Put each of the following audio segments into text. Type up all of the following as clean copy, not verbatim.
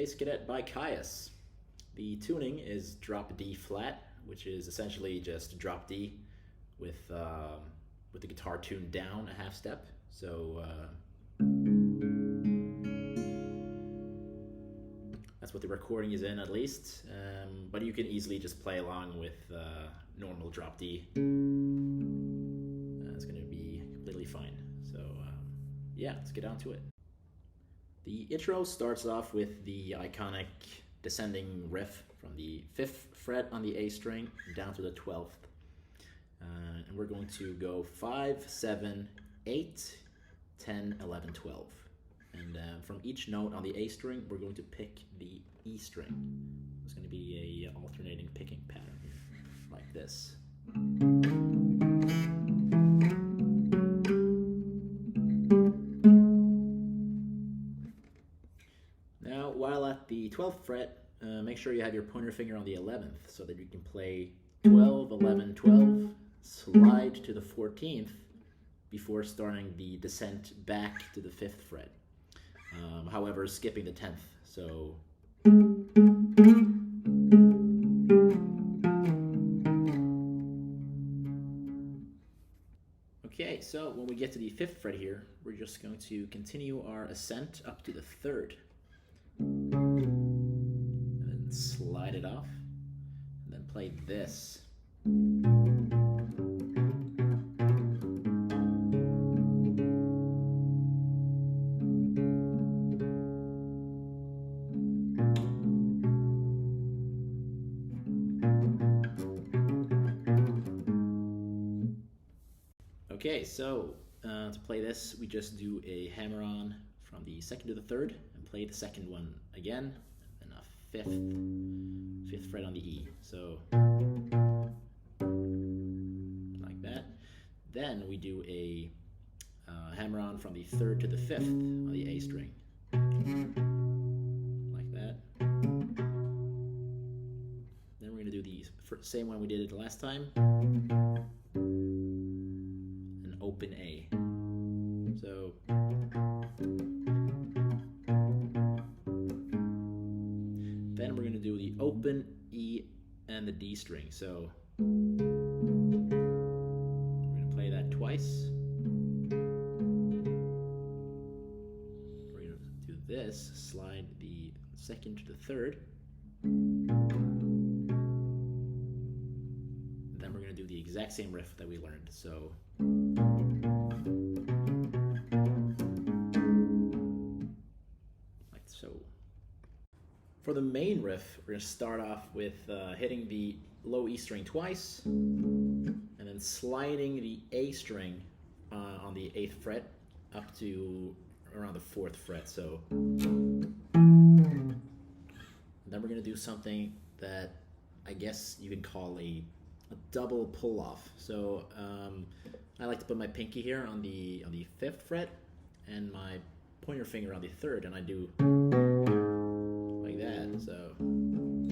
Space Cadet by Kyuss. The tuning is drop D flat, which is essentially just drop D with the guitar tuned down a half step. So that's what the recording is in, at least. But you can easily just play along with normal drop D. It's going to be completely fine. So yeah, let's get on to it. The intro starts off with the iconic descending riff from the 5th fret on the A string down to the 12th. And we're going to go 5, 7, 8, 10, 11, 12. And from each note on the A string, we're going to pick the E string. It's going to be a alternating picking pattern here, like this. Now, while at the 12th fret, make sure you have your pointer finger on the 11th so that you can play 12, 11, 12, slide to the 14th before starting the descent back to the 5th fret. However, skipping the 10th. So okay, so when we get to the 5th fret here, we're just going to continue our ascent up to the 3rd. And then slide it off, and then play this. Okay, so to play this, we just do a hammer-on from the 2nd to the 3rd, and play the 2nd one again, and then a 5th fret on the E. So like that. Then we do a hammer-on from the 3rd to the 5th on the A string, like that. Then we're going to do the same one we did it the last time. Open A. So then we're going to do the open E and the D string. So we're going to play that twice. We're going to do this, slide the 2nd to the 3rd. Then we're going to do the exact same riff that we learned. So like so. For the main riff, we're going to start off with hitting the low E string twice, and then sliding the A string on the 8th fret up to around the 4th fret. So then we're going to do something that I guess you can call a double pull-off. So I like to put my pinky here on the 5th fret and my pointer finger on the 3rd, and I do like that. So and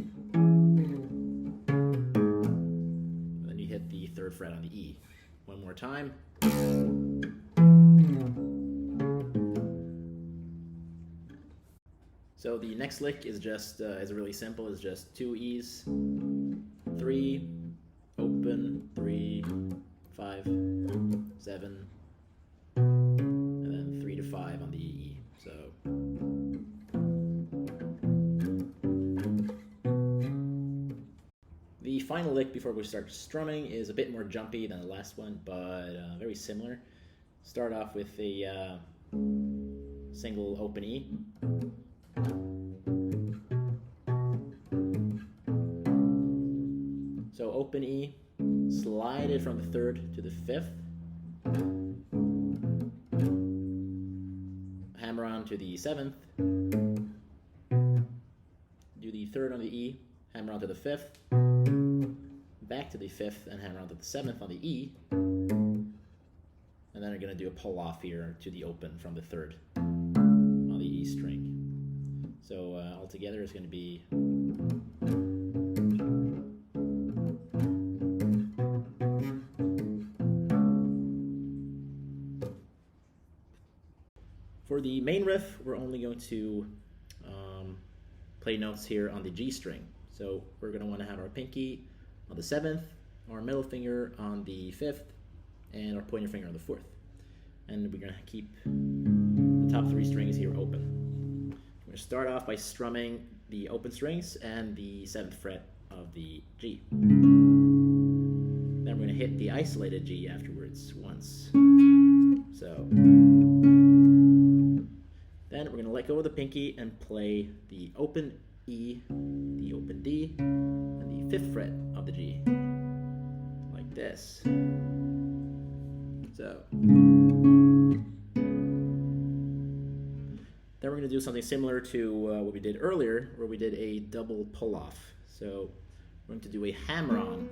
then you hit the 3rd fret on the E. One more time. So the next lick is just is really simple. It's just 2 E's, 3, open, 3, 5, 7, and then 3 to 5 on the E. So the final lick before we start strumming is a bit more jumpy than the last one, but very similar. Start off with a single open E. So open E, slide it from the 3rd to the 5th, hammer on to the 7th, do the 3rd on the E, hammer on to the 5th, back to the 5th and hammer on to the 7th on the E, and then we're going to do a pull off here to the open from the 3rd on the E string. So altogether it's going to be For the main riff, we're only going to play notes here on the G string. So we're going to want to have our pinky on the 7th, our middle finger on the 5th, and our pointer finger on the 4th. And we're going to keep the top 3 strings here open. We're going to start off by strumming the open strings and the 7th fret of the G. Then we're going to hit the isolated G afterwards once. So then we're going to let go of the pinky and play the open E, the open D, and the 5th fret of the G, like this. So then we're going to do something similar to what we did earlier, where we did a double pull-off. So we're going to do a hammer-on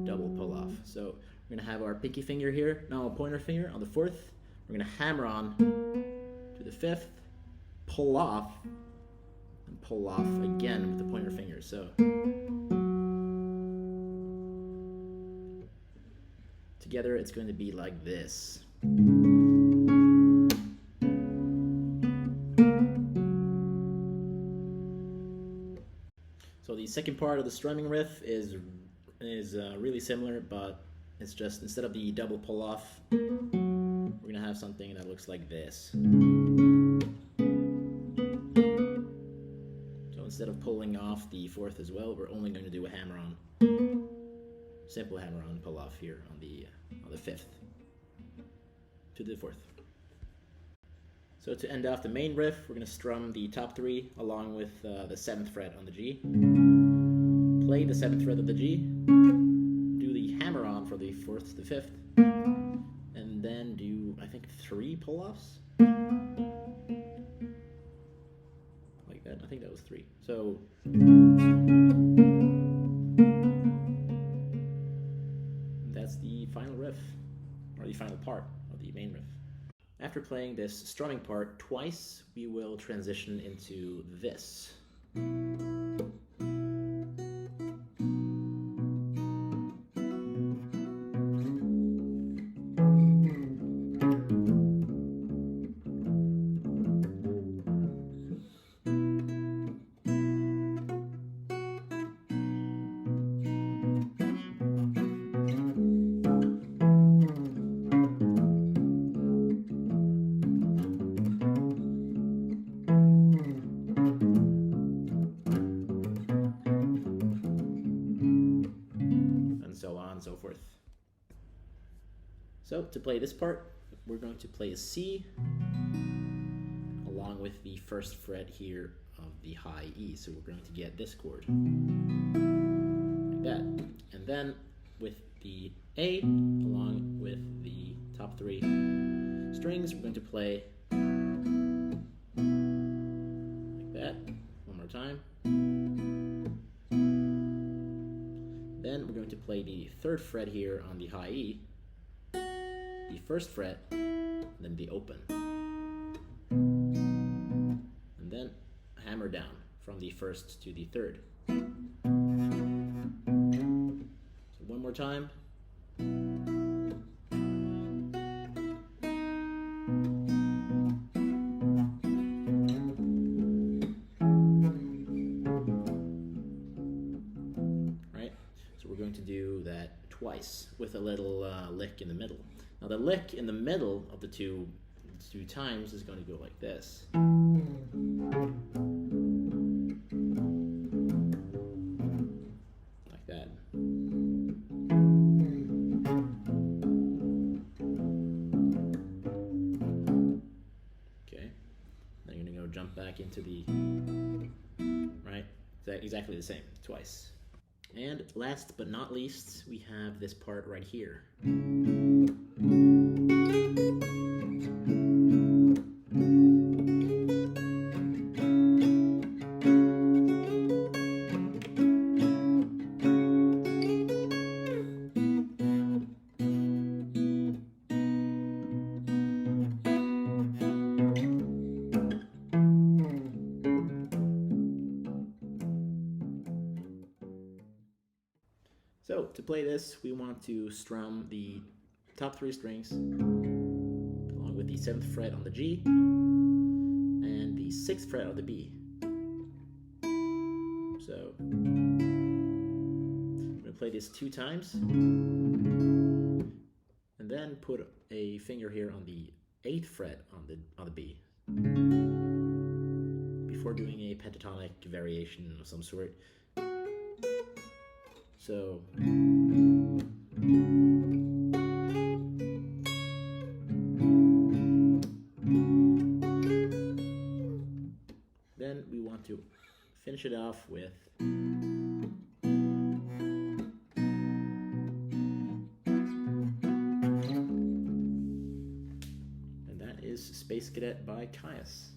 double pull-off. So we're going to have our pinky finger here, now a pointer finger on the 4th. We're going to hammer on to the 5th, pull off, and pull off again with the pointer finger. So together it's going to be like this. So the second part of the strumming riff is really similar, but it's just instead of the double pull off, we're going to have something that looks like this. So instead of pulling off the 4th as well, we're only going to do a hammer-on, simple hammer-on pull off here on the 5th to the 4th. So to end off the main riff, we're going to strum the top 3 along with the 7th fret on the G. Play the 7th fret of the G, do the hammer-on for the 4th to the 5th, and then do, I think, 3 pull-offs? Like that, I think that was 3. So that's the final riff, or the final part of the main riff. After playing this strumming part twice, we will transition into this. So forth. So to play this part, we're going to play a C along with the 1st fret here of the high E. So we're going to get this chord like that. And then with the A along with the top 3 strings, we're going to play like that. One more time. Then we're going to play the 3rd fret here on the high E, the 1st fret, and then the open. And then hammer down from the 1st to the 3rd. So one more time. To do that twice with a little lick in the middle. Now the lick in the middle of the two times is going to go like this. Like that. Okay. Then you're going to go jump back into the, right? Exactly the same, twice. And last but not least, we have this part right here. So to play this, we want to strum the top 3 strings along with the 7th fret on the G and the 6th fret of the B. So I'm going to play this 2 times, and then put a finger here on the 8th fret on the B before doing a pentatonic variation of some sort. So then we want to finish it off with Space Cadet by Kyuss.